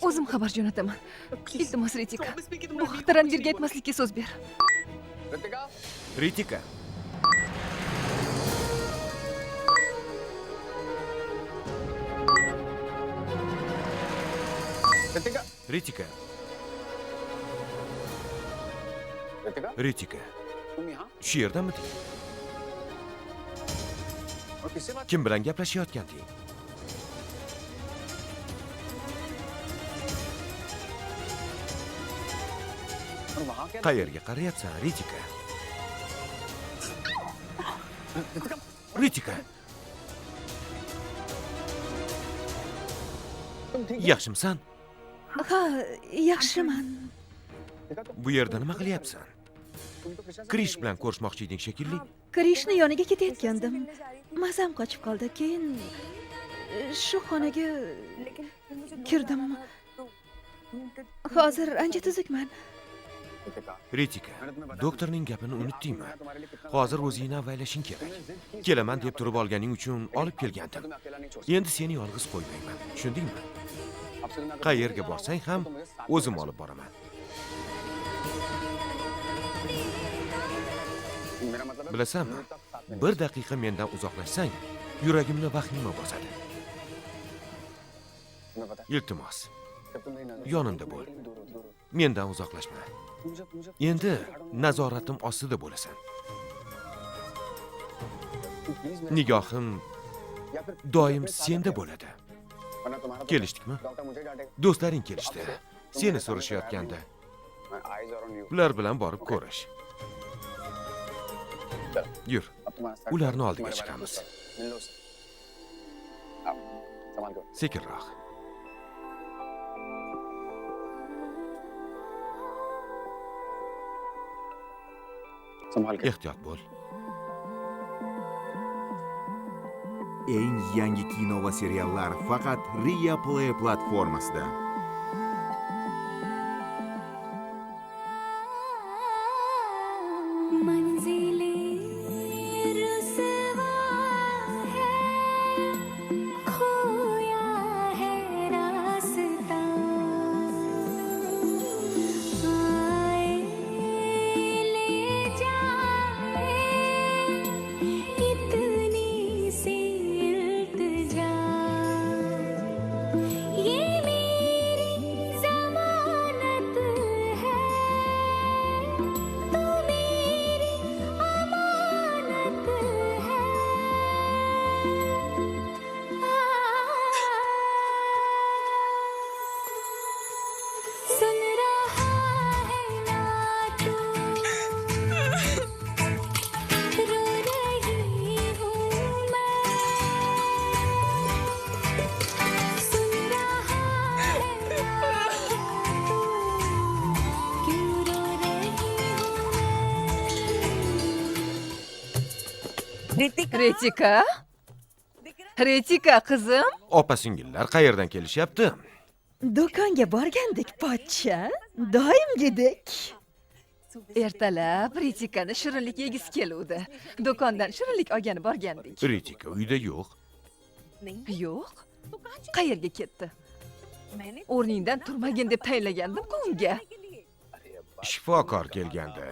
O'zim xabar jo'nataman. Iltimos, Ritika. Bu haqda Ranvirga aytmaslikka so'z ber. Ritika. Ritika. Ritika. Shu yerdamiding? Kim bilan gaplashayotganding? Qayerga qarayapsan, Ritika? Ritika. Yaxshimisan? Ha, yaxshiman. Bu yerda nima qilyapsan? Krish bilan ko'rishmoqchi eding shekilli. Krishni yoniga ketayotgandim. Mazam qochib qoldi. Keyin shu xonaga kirdim. Hozir ancha tuzukman. Ritika, doktorning gapini unutdingmi? Hozir o'zingni avaylashing kerak. Kelaman deb turib olganing uchun olib kelgandim. Endi seni yolg'iz qo'ymayman. Tushundingmi? Qayerga borsang ham o'zim olib boraman. Bilasanmi? Bir daqiqa mendan uzoqlashsang, yuragimni vahima bosadi. Iltimos, yonimda bo'l. Mendan uzoqlashma. Endi nazoratim ostida bo'lasan. Nigohim doim senda bo'ladi. Kelishdikmi? Do'stlaring kelishdi. Seni so'rashayotgandi. Ular bilan borib ko'rish. Yur. Ularni oldiga chiqamiz. Sekinroq. Ehtiyot bo'l. Eng yangi kino va seriallar faqat Ria Play platformasida. Ritika? Ritika qizim? Opa-singillar qayerdan kelishyapti? Do'konga borgandik, pochcha. Doimgidek. Ertalab Ritikani shirinlik yegisi keluvdi. Do'kondan shirinlik olgani borgandik. Ritika uyda yo'q. Yo'q. Qayerga ketdi? O'rningdan turmagin deb tayinlagandim-ku unga. Shifokor kelgandi.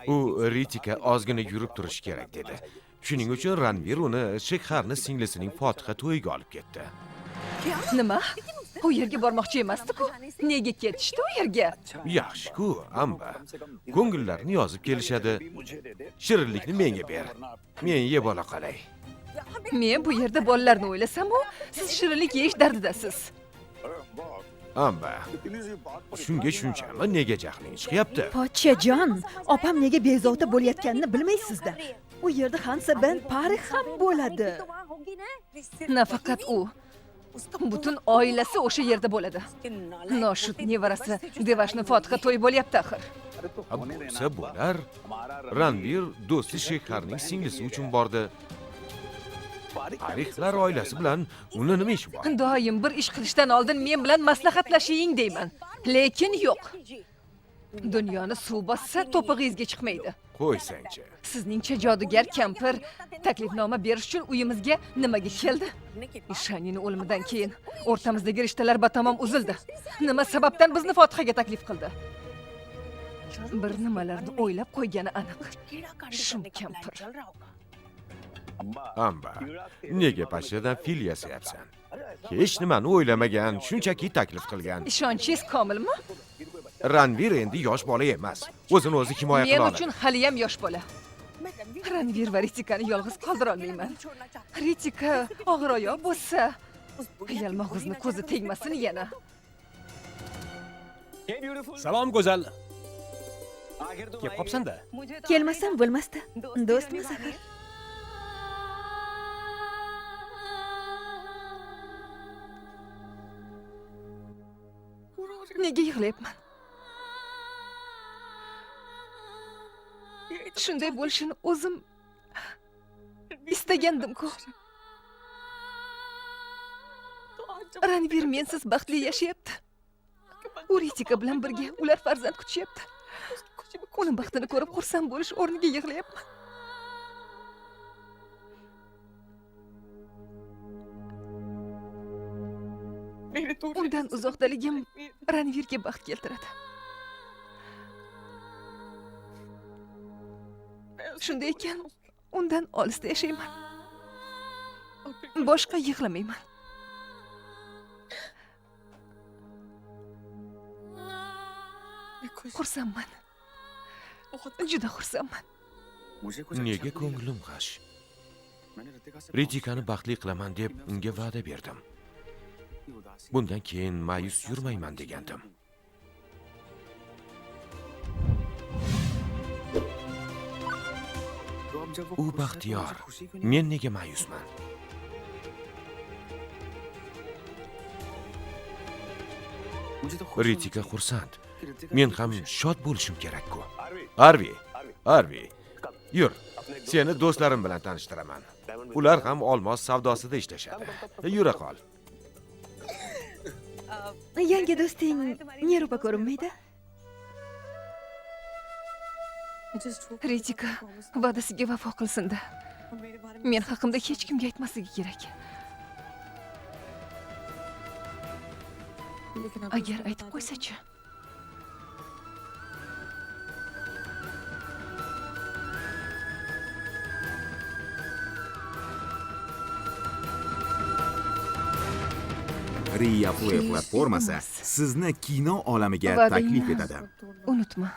U Ritika ozgina yurib turishi kerak dedi. Shuning uchun Ranvir uni Shekharning singlisining Fotiha to'yiga olib ketdi. Nima? U yerga bormoqchi emasdi-ku. Nega ketishdi u yerga? Yaxshi-ku, amba. Ko'ngillarni yozib kelishadi. Shirinlikni menga ber. Men yeb ola qolay. Men bu yerda bolalarni o'ylasam-ku, siz shirinlik yeyish dardidasiz. Amba. Shunga shunchami nega jahling chiqyapti? Pochchajon, opam nega bezovta bo'layotganini bilmaysizda. U yerda Hansa ben Parix ham bo'ladi. Nafaqat u. Butun oilasi o'sha yerda bo'ladi. Noshud nevarasi Devashni Fotiha to'yi bo'lyapti axir. Bo'lsa bo'lar. Ranvir do'sti Shekharning singlisi uchun bordi. Parixlar oilasi bilan uni nima ishi bor? Doim bir ish qilishdan oldin men bilan maslahatlashing deyman. Lekin yo'q. Dunyoni suv bossa to'pig'ingizga chiqmaydi. Qo'ysangchi. Sizningcha jodugar kampir taklifnoma berish uchun uyimizga nimaga keldi? Ishanining o'limidan keyin o'rtamizdagi rishtalar batamom uzildi. Nima sababdan bizni Fotihaga taklif qildi? Bir nimalarni o'ylab qo'ygani aniq. Shum kampir. Amba, nega pashtadan fil yasayapsan? Hech nimani o'ylamagan, shunchaki taklif qilgan. Ishonchingiz komilmi? Ranvir endi yosh bola emas. O'zini o'zi himoya qila Men oladi. uchun haliyam yosh bola. Ranvir va Ritikani yolg'iz qoldira olmayman. Ritika og'ir oyoq bo'lsa, yalmog'izni ko'zi tegmasin yana. Salom go'zal. Kelib qopsan-da. Kelmasam bo'lmasdi. Do'stmiz axir. Nega yig'layapman? Shunday bo'lishini o'zim istagandim-ku. Ranvir mensiz baxtli yashayapti. U Ritika bilan birga ular farzand kutishyapti. Uni baxtini ko'rib xursand bo'lish o'rniga yig'layapman. Undan uzoqdaligim Ranvirga baxt keltiradi. Shunday ekan, undan olisda yashayman. Boshqa yig'lamayman. Xursandman. Juda xursandman. Nega ko'nglim g'ash? Ritikani baxtli qilaman deb unga va'da berdim. Bundan keyin ma'yus yurmayman degandim. U baxtiyor. Men nega ma'yusman? Ritika xursand. Men ham shod bo'lishim kerak-ku. Arvi. Yur. Seni do'stlarim bilan tanishtiraman. Ular ham olmos savdosida ishlashadi. Yura qol. Yangi do'sting Nerupa ko'rinmaydi? Ritika va'dasiga vafo qilsin-da. Men haqimda hech kimga aytmasligi kerak. Agar aytib qo'ysa-chi? Riya Play platformasi sizni kino olamiga taklif etadi. Unutma.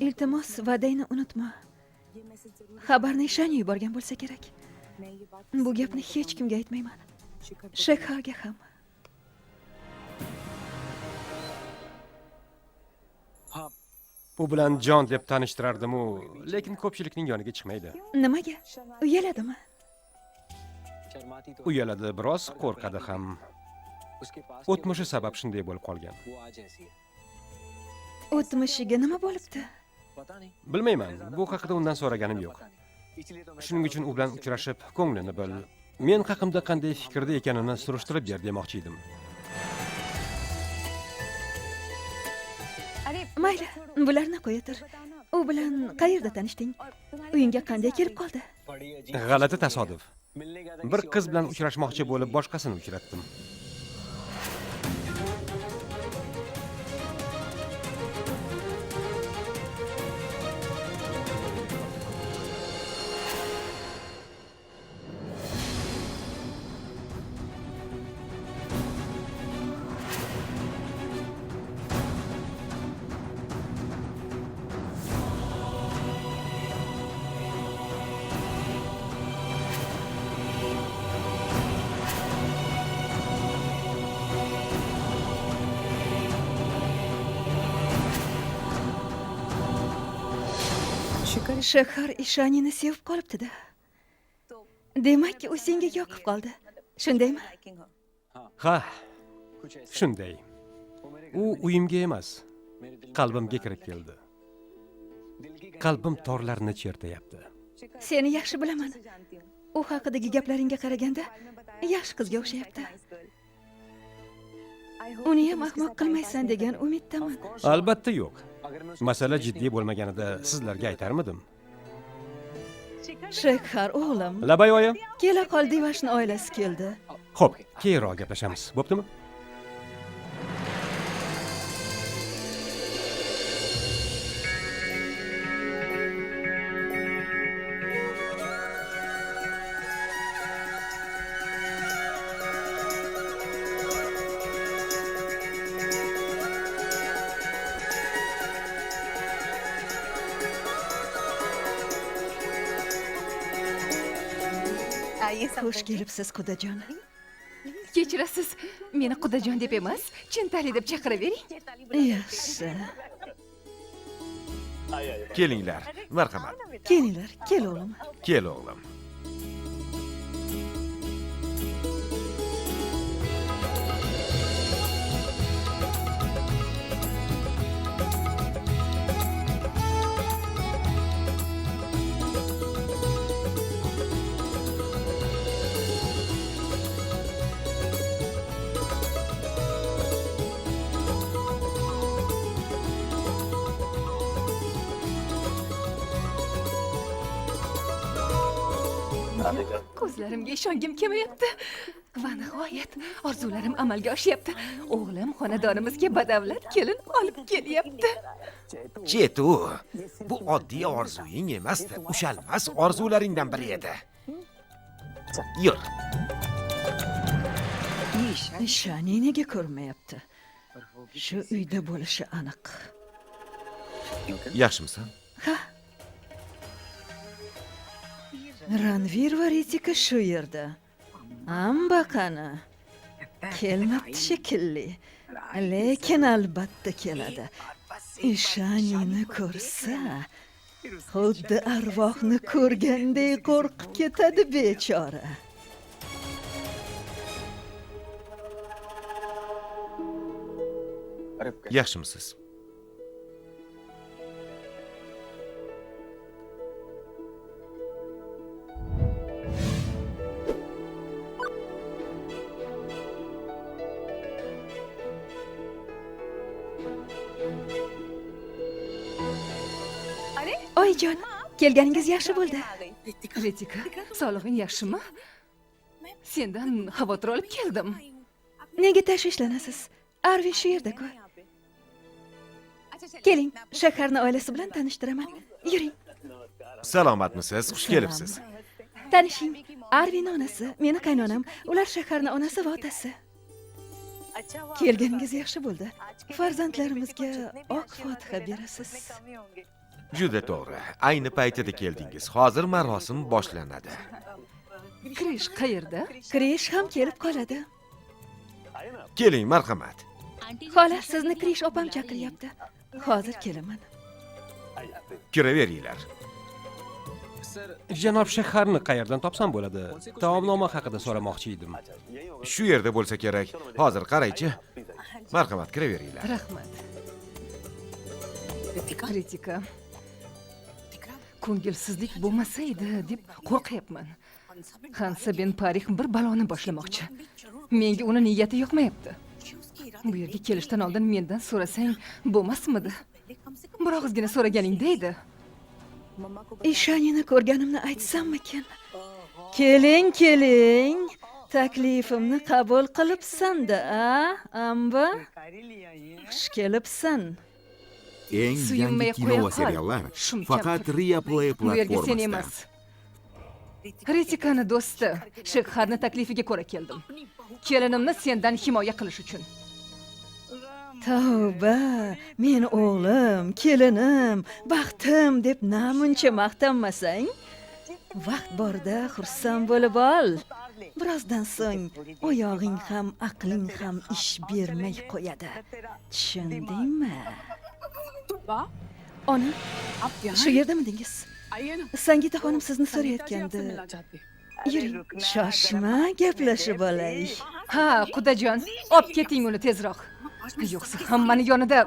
Iltimos, va'dangni unutma. Xabarni Ishani yuborgan bo'lsa kerak. Bu gapni hech kimga aytmayman. Shekharga ham. U bilan Jon deb tanishtirardim-u, lekin ko'pchilikning yoniga chiqmaydi. Nimaga? Uyaladimi? Uyaladi, biroz qo'rqadi ham. O'tmishi sabab shunday bo'lib qolgan. O'tmishiga nima bo'libdi? Bilmayman, bu haqida undan so'raganim yo'q. Shuning uchun u bilan uchrashib, ko'nglini bil. Men haqimda qanday fikrda ekanini surishtirib ber demoqchi edim. Mayli, bularni qo'ya tur. U bilan qayerda tanishding? Uyingga qanday kelib qoldi? G'alati tasodif. Bir qiz bilan uchrashmoqchi bo'lib, boshqasini uchratdim. Shekhar Ishanini sevib qolibdi-da. Demakki, u senga yoqib qoldi. Shundaymi? Ha, shunday. U uyimga emas, qalbimga kirib keldi. Qalbim torlarini chertayapti. Seni yaxshi bilaman. U haqidagi gaplaringga qaraganda yaxshi qizga o'xshayapti. Uni ham ahmoq qilmaysan degan umiddaman. Albatta yo'q. Masala jiddiy bo'lmaganida sizlarga aytarmidim. Shekhar o'g'lim, Labay oyi. kela qol, Divashni oilasi keldi. Xo'p, keyinroq gaplashamiz. Bo'ptimi? Xush kelibsiz, qudajon. Kechirasiz, meni qudajon deb emas, Chintali deb chaqiravering. Yaxshi. Kelinglar, marhamat. Kelinglar, kel o'g'lim. Kel o'g'lim. Ko'zlarimga ishongim kelmayapti. Va nihoyat orzularim amalga oshyapti. O'g'lim xonadonimizga badavlat kelin olib kelyapti. Chetu, bu oddiy orzuying emasdi, ushalmas orzularingdan biri edi. Yur. Ishani nega ko'rmayapti? Shu uyda bo'lishi aniq. Yaxshimisan? Ha. Ranvir va Ritika shu yerda. Amba qani. Kelmabdi shekilli. Lekin albatta keladi. Ishanini ko'rsa, xuddi arvohni ko'rgandek qo'rqib ketadi bechora. Yaxshimisiz? Oyijon, kelganingiz yaxshi bo'ldi. Ritika, sog'lig'ing yaxshimi? Sendan xavotir olib keldim. Nega tashvishlanasiz? Arvi shu yerda-ku. Keling, Shakharni oilasi bilan tanishtiraman. Yuring. Salomatmisiz? Xush kelibsiz. Tanishing, Arvining onasi, meni qaynonam, ular Shakharni onasi va otasi. Kelganingiz yaxshi bo'ldi. Farzandlarimizga oq fotiha berasiz. Juda to'g'ri. Ayni paytida keldingiz. Hozir marosim boshlanadi. Krish qayerda? Krish ham kelib qoladi. Keling, marhamat. Xola, sizni Krish opam chaqiryapti. Hozir kelaman. Kiraveringlar. Janob Shekharni qayerdan topsam bo'ladi? Taomnoma haqida so'ramoqchi edim. Shu yerda bo'lsa kerak. Hozir qaraychi. Marhamat, kiraveringlar. Rahmat. Ritika. Ko'ngilsizlik bo'lmasa edi deb qo'rqyapman. Hansa Ben Parix bir baloni boshlamoqchi. Menga uni niyati yoqmayapti. Bu yerga kelishdan oldin mendan so'rasang bo'lmasmidi? Bir og'izgina so'raganingda edi. Ishanini ko'rganimni aytsammikin? Keling, keling. Taklifimni qabul qilibsan-da, amba? Xush kelibsan. Eng Suyunmay yangi qo'ya kino va qol. seriallar Shumka faqat qil. Ria Play Bu yerga sen platformasida. emas. Ritikani do'sti, Shekharni taklifiga ko'ra keldim. Kelinimni sendan himoya qilish uchun. Tavba, meni o'g'lim, kelinim, baxtim deb namuncha maqtanmasang, vaqt borda xursand bo'lib ol. Birozdan so'ng oyog'ing ham, aqling ham ish bermay qo'yadi. Tushundingmi? Ona, shu yerdamidingiz? Sangita xonim sizni so'rayotgandi. Yuring, shoshma, gaplashib olaylik. Ha, qudajon, olib keting uni tezroq. Yo'qsa hammani yonida.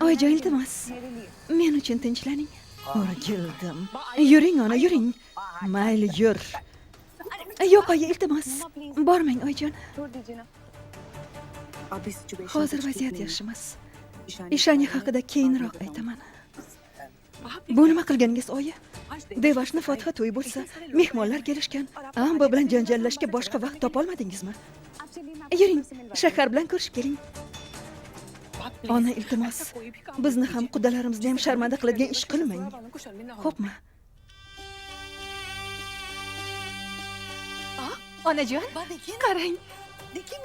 Oyijon, iltimos, men uchun tinchlaning. O'rgildim. Yuring ona, yuring. Mayli, yur. Yo'q, oyi, iltimos. Bormang, oyijon. Hozir vaziyat yaxshi emas. Ishani haqida keyinroq aytaman. Bu nima qilganingiz, oyi? Devashni Fotiha to'yi bo'lsa, mehmonlar kelishgan. Bu bilan janjallashga boshqa vaqt topolmadingizmi? Yuring, shahar bilan ko'rishib keling. Ona, iltimos, bizni ham, qudalarimizni ham sharmanda qiladigan ish qilmang. Xo'pmi? Onajon, qarang.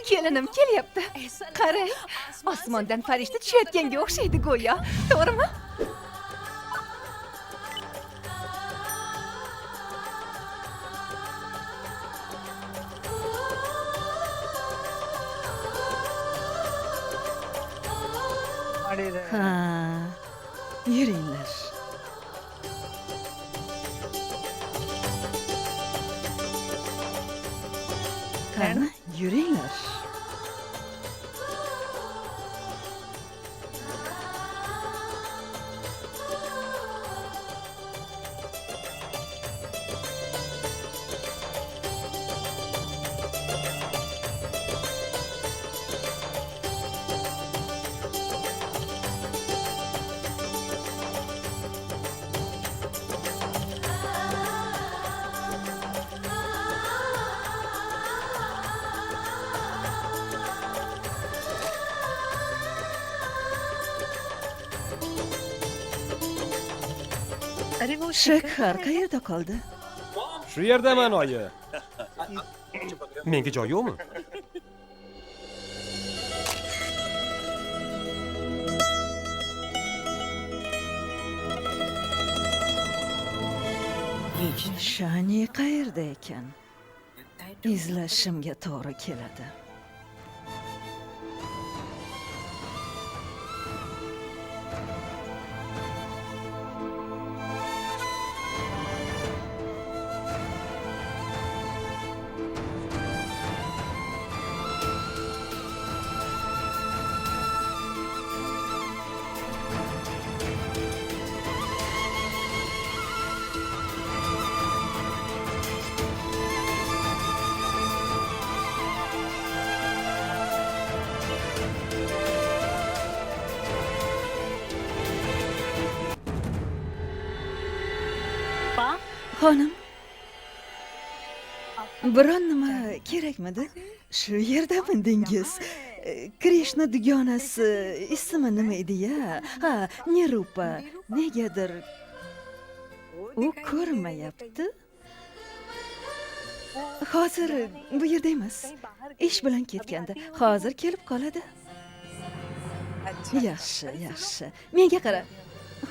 Kelinim kelyapti. Qarang, osmondan farishta tushayotganga o'xshaydi go'yo. To'g'rimi? Ha, yuringlar. Qani, yuringlar. Shahar qayerda qoldi? Shu yerdaman, oyi. Menga joy yo'qmi? Shani qayerda ekan? Izlashimga to'g'ri keladi. Xonim, biron nima kerakmidi? Shu yerdamidingiz? Krishna dugonasi ismi nima edi-ya? Ha, Nirupa. Negadir u ko'rmayapti. Hozir bu yerda emas. Ish bilan ketgandi. Hozir kelib qoladi. Yaxshi, yaxshi. Menga qara.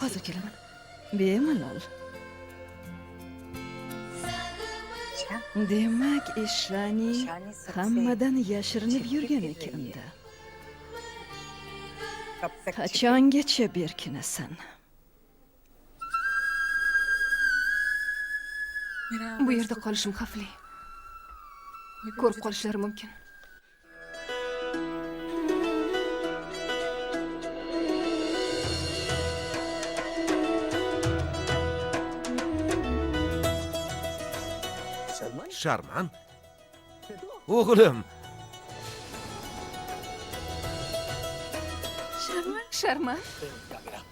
Hozir kelaman. Bemalol. Demak, Ishani hammadan yashirinib yurgan ekan-da. Qachongacha berkinasan? Bu yerda qolishim xavfli. Ko'rib qolishlari mumkin. Sharman? O'g'lim, Sharman,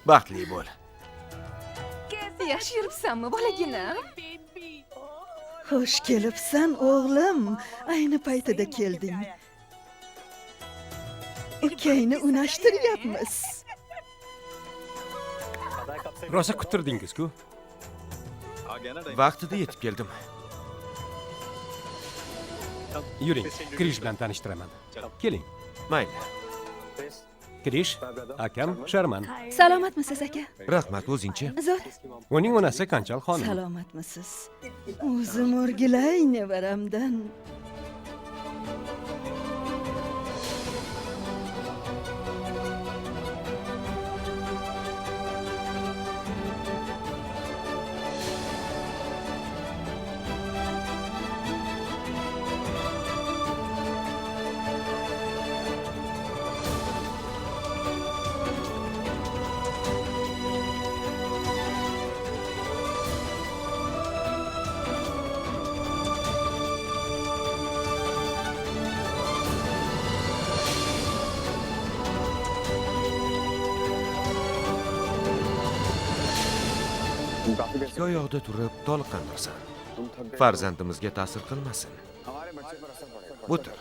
baxtli bo'l. yaxshi yuribsanmi, bolagina? Xush kelibsan, o'g'lim. Ayni paytida kelding. Ukangni unashtiryapmiz. Rosa kuttirdingiz-ku. Vaqtida yetib keldim. Yuring, Krish bilan tanishtiraman. Keling. Mayli. Krish, akam Sharman. Salomatmisiz, aka? Rahmat, o'zingchi. Zot, Uning onasi Kanchal xonim. salomatmisiz? O'zim o'rgilay nevaramdan. ikki oyoqda turib toliqqandirsan. Farzandimizga ta'sir qilmasin. O'tir.